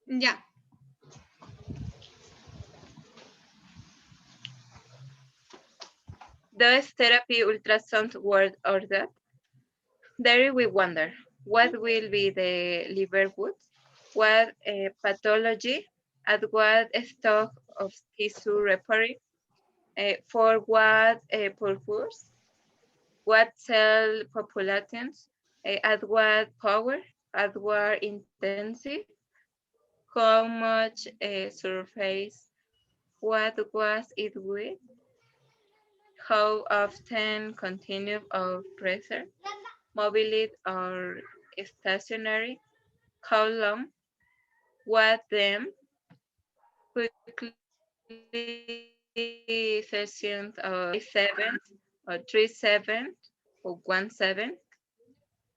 Yeah. Does therapy ultrasound work or that? There we wonder, what will be the liver wood? What pathology? At what stock of tissue repairing? For what purpose? What cell populations? At what power? At what intensity? How much surface? What was it with? How often continuous or pressure? Mobile or stationary? How long? What them? Quickly sessions or 7 or 3-7 or 1-7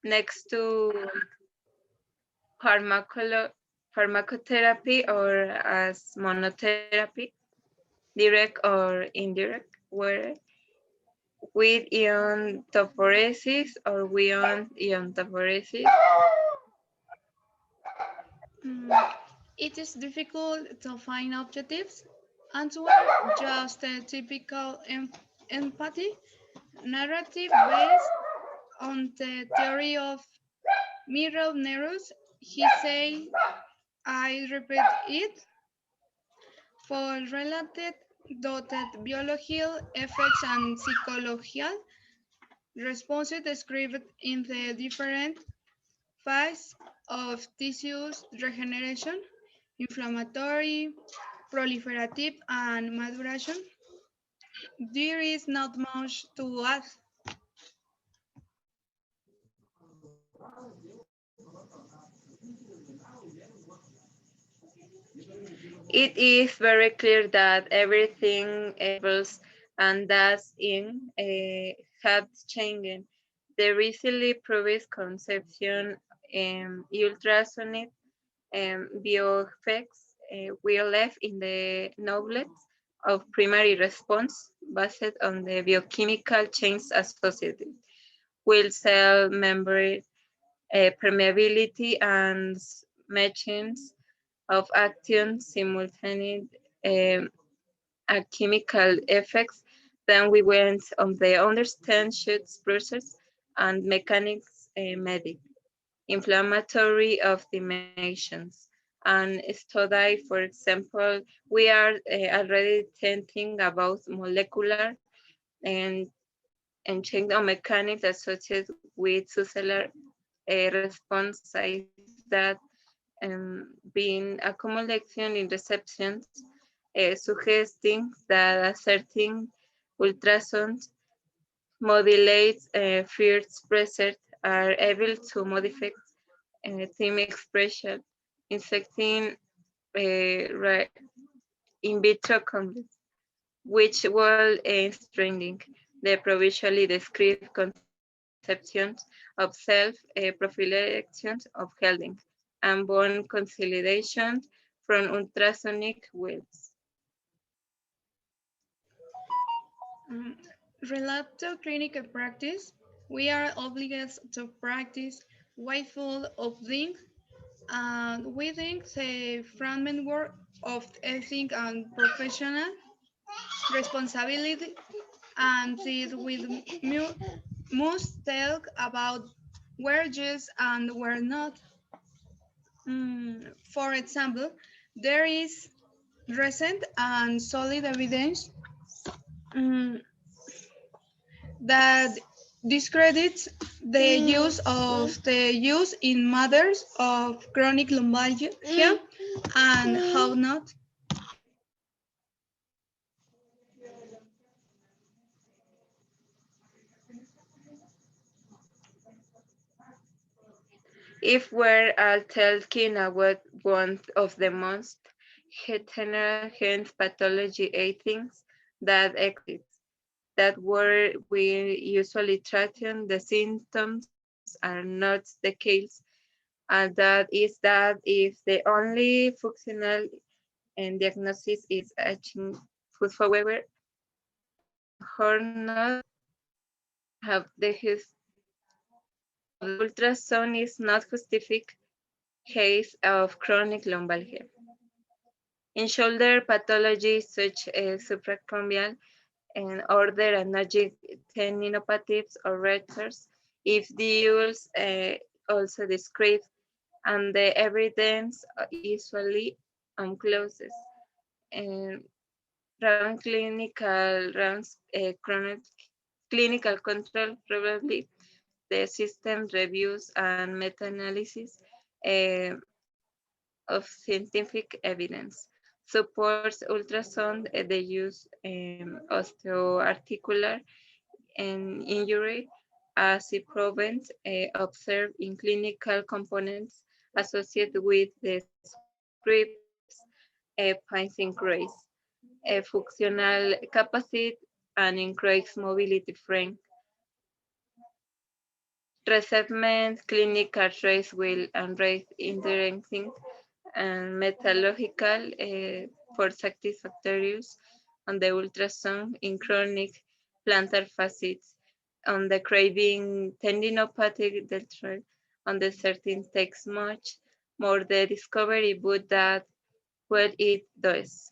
next to pharmacotherapy or as monotherapy, direct or indirect, where with iontophoresis or beyond iontophoresis. Mm, it is difficult to find objectives. Answer just a typical empathy narrative based on the theory of mirror neurons. He said, I repeat it, for related dotted biological effects and psychological responses described in the different phases of tissues regeneration, inflammatory, proliferative, and maturation. There is not much to add. It is very clear that everything evolves and does in have changed. The recently proved conception ultrasonic bioeffects will left in the knowledge of primary response based on the biochemical changes associated with cell membrane permeability and machines of action simultaneous um, chemical effects. Then we went on the understand shoots process and mechanics medic, inflammatory of dimensions. And study, for example, we are already thinking about molecular and change of mechanics associated with cellular response that being accumulation in receptions, suggesting that a certain ultrasound modulates first pressure are able to modify theme expression, insecting in vitro complex, which will strengthen the provisionally described conceptions of self-proliferation of healing and bone consolidation from ultrasonic waves. Um, Related to clinical practice, we are obligated to practice mindful of things and we think the framework of ethic and professional responsibility and this will must talk about where yes and where not. For example, there is recent and solid evidence mm, that discredits the use of the use in matters of chronic lumbalgia and how not. If we're talking about one of the most heterogeneous pathology things that exist, that where we usually treating the symptoms are not the case, and that is that if the only functional and diagnosis is achieving food however or not have the his of the ultrasound is not justified case of chronic lumbalgia. In shoulder pathology such as supracombal and other analogic tendinopathies or ruptures, if the use also described and the evidence usually closes. And round clinical control, probably the system reviews and meta-analysis uh, of scientific evidence supports ultrasound, the use osteoarticular and injury as it prevents observed in clinical components associated with the scripts points increase functional capacity and increase mobility frame. Resentment, clinical race will and race indexing and metallurgical for satisfactorious on the ultrasound in chronic plantar fasciitis, on the craving tendinopathic deltoid, on the certain takes much more the discovery, but that what it does.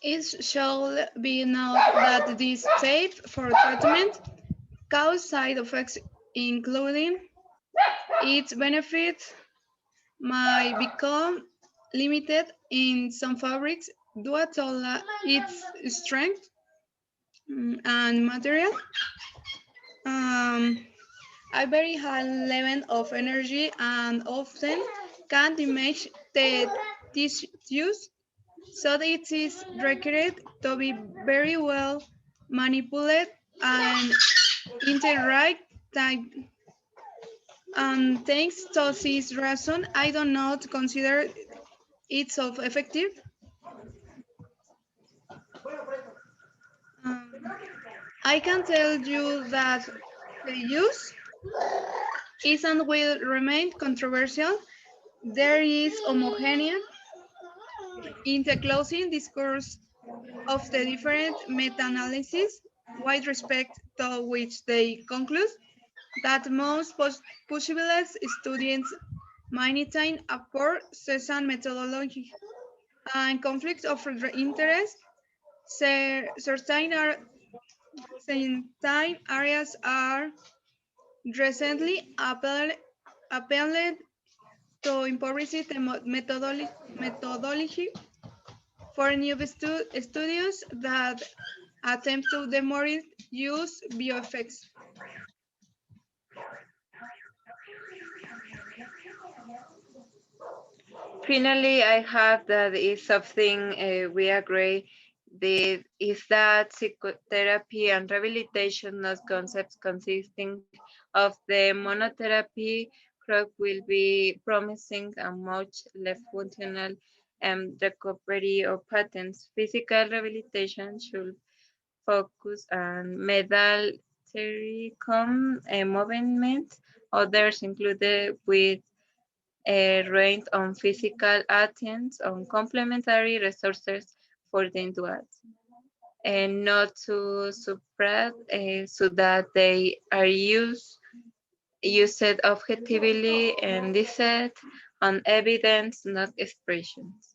It shall be noted that this tape for treatment cause side effects including its benefits might become limited in some fabrics due to its strength and material. Um, a very high level of energy and often can damage the tissues, so it is required to be very well manipulated and in the right time. And thanks to this reason, I do not consider it so effective. Um, I can tell you that the use is and will remain controversial. There is homogeneity in the closing discourse of the different meta-analyses with respect to which they conclude that most possible students maintain a poor Cezanne methodology and conflict of interest. Certain areas are recently appealed to improve the methodology for new studios that attempt to demonstrate use bioeffects. Finally, I have that is something we agree that is that psychotherapy and rehabilitation as concepts consisting of the monotherapy approach will be promising and much less functional recovery of patterns. Physical rehabilitation should focus on medal movement. Others included with relying on physical attempts on complementary resources for the individuals and not to suppress so that they are used objectively and listed on evidence, not expressions.